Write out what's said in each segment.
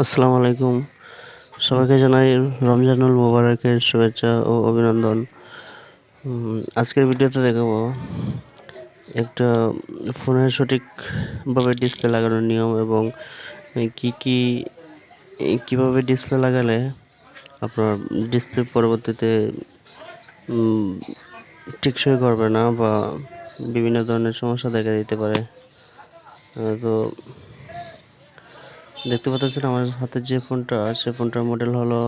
আসসালামু আলাইকুম। সবাইকে জানাই রমজানুল মোবারকের শুভেচ্ছা ও অভিনন্দন। আজকের ভিডিওতে দেখাবো একটা ফোনের সঠিকভাবে ডিসপ্লে লাগানোর নিয়ম এবং কি কি কিভাবে ডিসপ্লে লাগালে আপনার ডিসপ্লে পরবর্তীতে টেকসই করবে না বা বিভিন্ন ধরনের সমস্যা দেখা দিতে পারে। তো দেখতে পাচ্ছেন আমার হাতে যে ফোনটা, সে ফোনটার মডেল হলো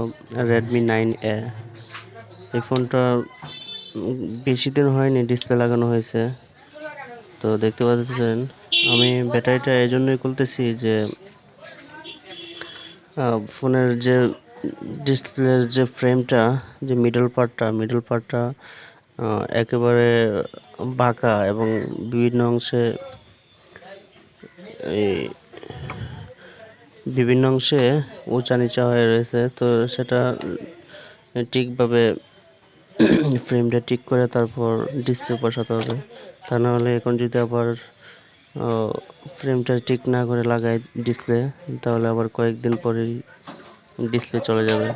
Redmi 9A। এই ফোনটা বেশি দিন হয়নি ডিসপ্লে লাগানো হয়েছে। তো দেখতে পাচ্ছেন আমি ব্যাটারিটা এই জন্যই খুলতেছি যে ফোনের যে ডিসপ্লের যে ফ্রেমটা, যে মিডল পার্টটা একেবারে বাঁকা এবং বিভিন্ন অংশে এই বিভিন্ন অংশে উঁচা নিচা হয়ে রয়েছে। তো সেটা ঠিকভাবে ফ্রেমটা ঠিক করে তারপর ডিসপ্লে বসাতে হবে। তা না হলে এখন যদি আবার ফ্রেমটা ঠিক না করে লাগাই ডিসপ্লে, তাহলে আবার কয়েকদিন পরেই ডিসপ্লে চলে যাবে।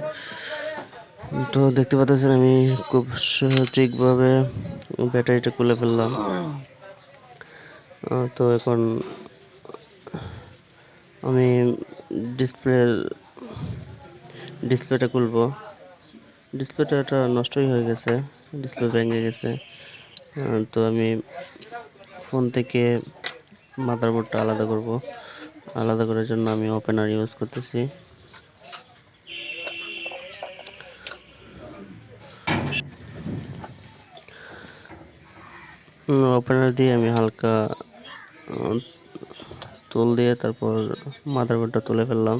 তো দেখতে পাচ্ছেন আমি খুব সঠিকভাবে ব্যাটারিটা খুলে ফেললাম। তো এখন আমি ডিসপ্লেটা খুলবো। ডিসপ্লেটা নষ্টই হয়ে গেছে, ডিসপ্লে ভেঙে গেছে। তো আমি ফোন থেকে মাদারবোর্ডটা আলাদা করব। আলাদা করার জন্য আমি ওপেনার ইউজ করতেছি। ওপেনার দিয়ে আমি হালকা তুল দিয়ে তারপর মাদারবোর্ডটা তুলে ফেললাম।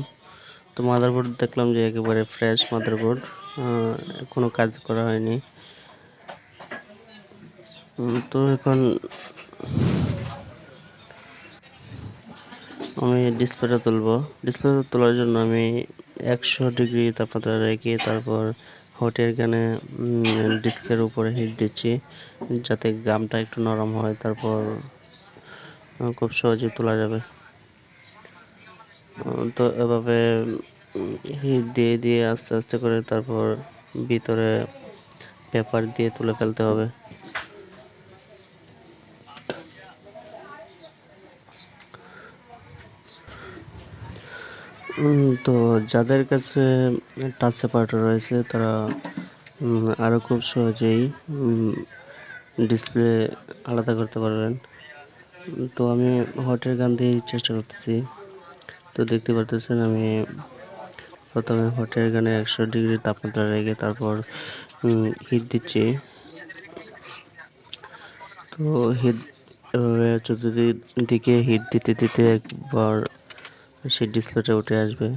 তো মাদারবোর্ড দেখলাম যে একেবারে ফ্রেশ মাদারবোর্ড, কোনো কাজ করা হয়নি। তো এখন আমি ডিসপ্লেটা তুলবো। ডিসপ্লেটা তোলার জন্য আমি 100 ডিগ্রি তাপমাত্রা রেখে তারপর হটের গানে ডিসপ্লের উপরে হিট দিচ্ছি, যাতে গামটা একটু নরম হয়, তারপর খুব সহজে তোলা যাবে। তো এভাবে হিট দিয়ে দিয়ে আস্তে আস্তে করে তারপর ভিতরে পেপার দিয়ে তুলে ফেলতে হবে। তো যাদের কাছে টাচ সেপারেটর রয়েছে তারা আরও খুব সহজেই ডিসপ্লে আলাদা করতে পারবেন। তো আমি হটের গান দিয়েই চেষ্টা করতেছি। তো দেখতে পারতেছেন আমি প্রথমে হটের গানে 100 ডিগ্রি তাপমাত্রা রেখে তারপর হিট দিচ্ছি। তো হিট এভাবে চতুর্দিকে হিট দিতে দিতে একবার সেই ডিসপ্লেটা উঠে আসবে।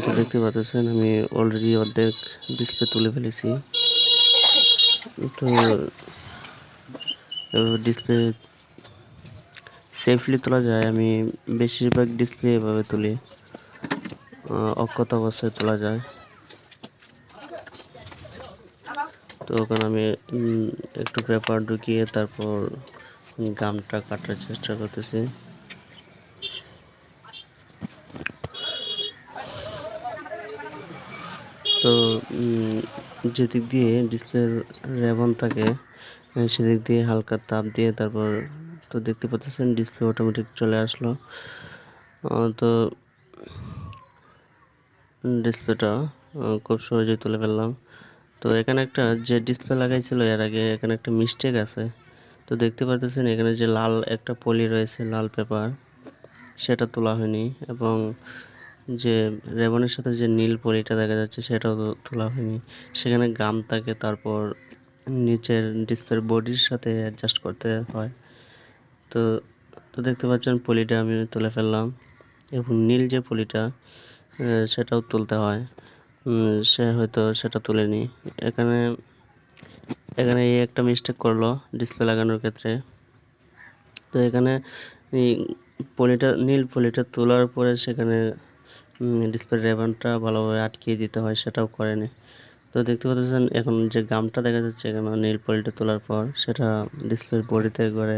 তো দেখতে পাচ্ছেন আমি অলরেডি অর্ধেক ডিসপ্লে তুলে ফেলেছি। তো ডিসপ্লে সেফলি তোলা যায়। আমি বেশিরভাগ ডিসপ্লে এভাবে তুলি, অক্ষত অবস্থায় তোলা যায়। তো ওখানে আমি একটু পেপার ঢুকিয়ে তারপর গামটা কাটার চেষ্টা করতেছি। তো যেদিক দিয়ে ডিসপ্লের রেবন থাকে সেদিক দিয়ে হালকা তাপ দিয়ে তারপর, তো দেখতে পাচ্ছেন ডিসপ্লে অটোমেটিক চলে আসলো। তো ডিসপ্লেটা খুব সহজেই তুলে ফেললাম। তো এখানে একটা যে ডিসপ্লে লাগাইছিল এর আগে, এখানে একটা মিস্টেক আছে। তো দেখতে পাচ্ছেন এখানে যে লাল একটা পলি রয়েছে, লাল পেপার, সেটা তোলা হয়নি এবং যে রেবনের সাথে যে নীল পলিটা দেখা যাচ্ছে সেটাও তোলা হয়নি। সেখানে গাম থাকে, তারপর নিচের ডিসপ্লের বডির সাথে অ্যাডজাস্ট করতে হয়। তো তো দেখতে পাচ্ছেন পলিটা আমি তুলে ফেললাম এবং নীল যে পলিটা সেটাও তুলতে হয়। সে হয়তো সেটা তুলেনি। এখানে এখানে এই একটা মিস্টেক করলো ডিসপ্লে লাগানোর ক্ষেত্রে। তো এখানে এই নীল পলিটা তোলার পরে সেখানে ডিসপ্লে রেবনটা ভালোভাবে আটকিয়ে দিতে হয়, সেটাও করেনি। তো দেখতে পাচ্ছেন এখন যে গামটা দেখা যাচ্ছে এখানে নীল পলিটা তোলার পর সেটা ডিসপ্লের বডিতে করে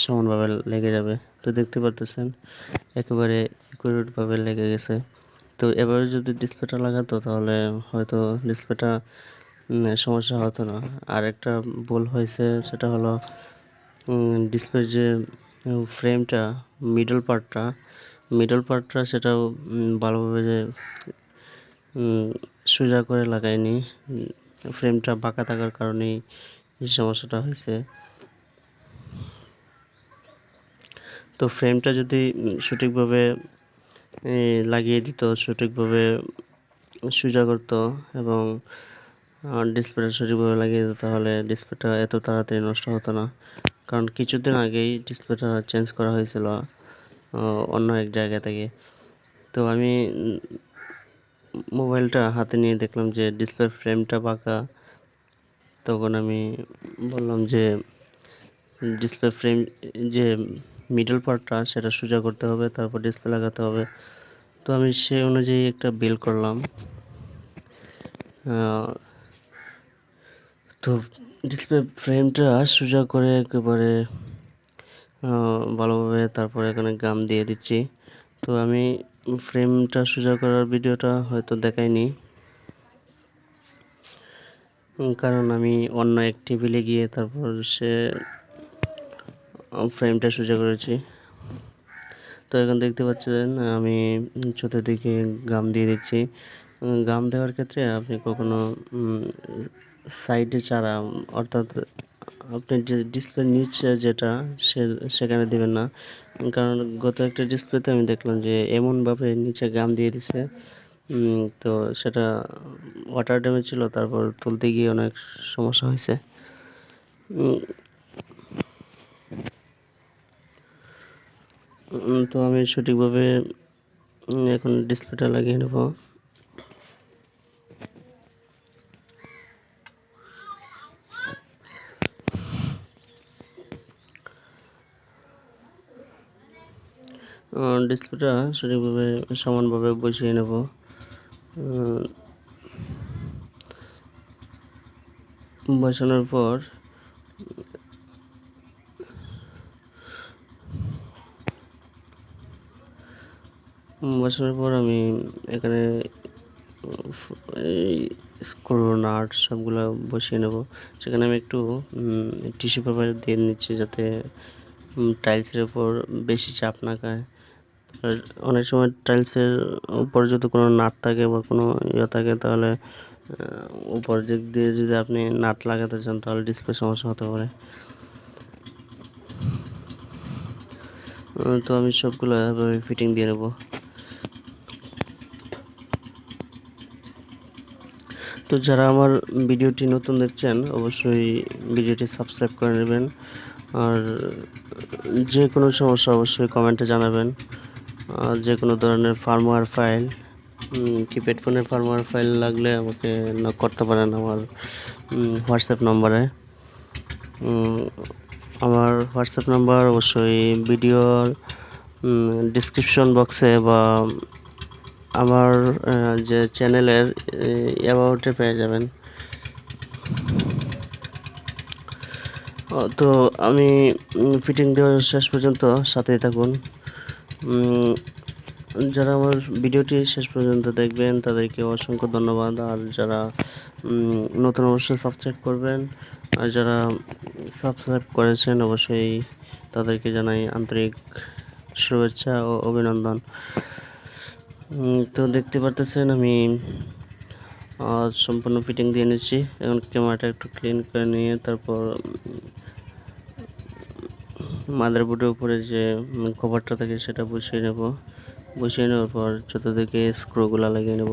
সমানভাবে লেগে যাবে। তো দেখতে পাচ্ছেন একেবারে সিকিউরিটিভাবে লেগে গেছে। তো এভাবে যদি ডিসপ্লেটা লাগাতো তাহলে হয়তো ডিসপ্লেটা সমস্যা হতো না। আর একটা ভুল হয়েছে, সেটা হলো ডিসপ্লের যে ফ্রেমটা, মিডল পার্টটা সেটাও ভালোভাবে যে সোজা করে লাগাইনি। ফ্রেমটা বাঁকা থাকার কারণেই এই সমস্যাটা হয়েছে। তো ফ্রেমটা যদি সঠিকভাবে লাগিয়ে দিত, সঠিকভাবে সোজা করতো এবং ডিসপ্লেটা সঠিকভাবে লাগিয়ে দিত, তাহলে ডিসপ্লেটা এত তাড়াতাড়ি নষ্ট হতো না। কারণ কিছুদিন আগেই ডিসপ্লেটা চেঞ্জ করা হয়েছিল অন্য এক জায়গা থেকে। তো আমি মোবাইলটা হাতে নিয়ে দেখলাম যে ডিসপ্লের ফ্রেমটা বাঁকা। তখন আমি বললাম যে ডিসপ্লে ফ্রেম যে মিডল পার্টটা সেটা সোজা করতে হবে, তারপর ডিসপ্লে লাগাতে হবে। তো আমি সেই অনুযায়ী একটা বিল্ড করলাম। তো ডিসপ্লে ফ্রেমটা সোজা করে একেবারে ভালোভাবে তারপর এখানে গাম দিয়ে দিচ্ছি। তো আমি ফ্রেমটা সোজা করার ভিডিওটা হয়তো দেখাইনি, কারণ আমি অন্য এক টেবিলে গিয়ে তারপর ফ্রেমটা সোজা করেছি। তো এখন দেখতে পাচ্ছেন আমি চতুর্দিকে গাম দিয়ে দিচ্ছি। গাম দেওয়ার ক্ষেত্রে আপনি কখনো সাইডে চারা, অর্থাৎ আপনি যে ডিসপ্লে নিচে যেটা সেখানে দিবেন না। কারণ গত একটা ডিসপ্লেতে আমি দেখলাম যে এমনভাবে নিচে গাম দিয়ে দিছে, তো সেটা ওয়াটার ড্যামেজ ছিল, তারপর তুলতে গিয়ে অনেক সমস্যা হয়েছে। তো আমি সঠিকভাবে এখন ডিসপ্লেটা লাগিয়ে নেব। ডিসপ্লেটা সঠিকভাবে সমানভাবে বসিয়ে নেব। বসানোর পর আমি এখানে স্ক্রু নাট সবগুলো বসিয়ে নেব। সেখানে আমি একটু টিস্যু পেপার দিয়ে নিচ্ছি, যাতে টাইলসের উপর বেশি চাপ না খায়। আর অনেক সময় টাইলসের উপর যদি কোনো নাট থাকে বা কোনো থাকে, তাহলে উপর দিক দিয়ে যদি আপনি নাট লাগাতে চান তাহলে ডিসপ্লে সমস্যা হতে পারে। তো আমি সবগুলো এভাবে ফিটিং দিয়ে নেব। তো যারা আমার ভিডিওটি নতুন দেখছেন, অবশ্যই ভিডিওটি সাবস্ক্রাইব করে নেবেন। আর যে কোনো সমস্যা অবশ্যই কমেন্টে জানাবেন। আর যে কোনো ধরনের ফার্মওয়্যার ফাইল, কিপ্যাড ফোনের ফার্মওয়্যার ফাইল লাগলে আমাকে নক করতে পারেন আমার হোয়াটসঅ্যাপ নম্বরে। আমার হোয়াটসঅ্যাপ নাম্বার অবশ্যই ভিডিওর ডিসক্রিপশন বক্সে বা আমার যে চ্যানেলের অ্যাবাউটে পেয়ে যাবেন। তো আমি ফিটিং দেওয়ার শেষ পর্যন্ত সাথেই থাকুন। যারা আমার ভিডিওটি শেষ পর্যন্ত দেখবেন তাদেরকে অসংখ্য ধন্যবাদ। আর যারা নতুন অবশ্যই সাবস্ক্রাইব করবেন। আর যারা সাবস্ক্রাইব করেছেন অবশ্যই তাদেরকে জানাই আন্তরিক শুভেচ্ছা ও অভিনন্দন। তো দেখতে পারতেছেন আমি সম্পূর্ণ ফিটিং দিয়ে নিচ্ছি। এখন ক্যামেরাটা একটু ক্লিন করে নিয়ে তারপর মাদারবোর্ডের উপরে যে কভারটা থাকে সেটা বসিয়ে নেব। বসিয়ে নেওয়ার পর চতুর্দিকে স্ক্রুগুলো লাগিয়ে নেব।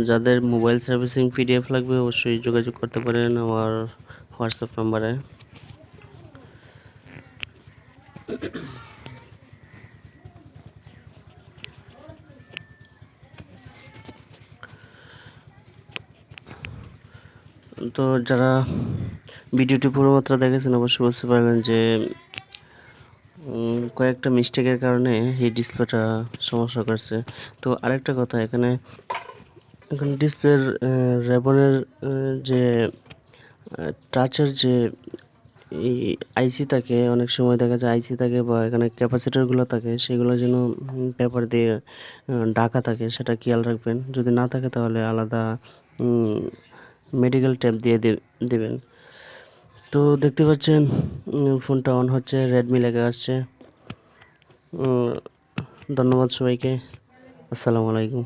যাদের মোবাইল সার্ভিসিং পিডিএফ লাগবে অবশ্যই যোগাযোগ করতে পারেন আমার হোয়াটসঅ্যাপ নাম্বারে। তো যারা ভিডিওটি পুরো মাত্রা দেখেছেন অবশ্যই বুঝতে পারবেন যে কয়েকটা মিস্টেকের কারণে এই ডিসপ্লেটা সমস্যা করছে। তো আরেকটা কথা, এখানে এখন ডিসপ্লের রেবনের যে টাচের যে আইসি থাকে, অনেক সময় দেখা যায় আইসি থাকে বা এখানে ক্যাপাসিটরগুলো থাকে, সেগুলো যেন পেপার দিয়ে ঢাকা থাকে, সেটা খেয়াল রাখবেন। যদি না থাকে তাহলে আলাদা মেডিকেল টেপ দিয়ে দেবেন। তো দেখতে পাচ্ছেন ফোনটা অন হচ্ছে, রেডমি লেখা আসছে। ধন্যবাদ সবাইকে। আসসালামু আলাইকুম।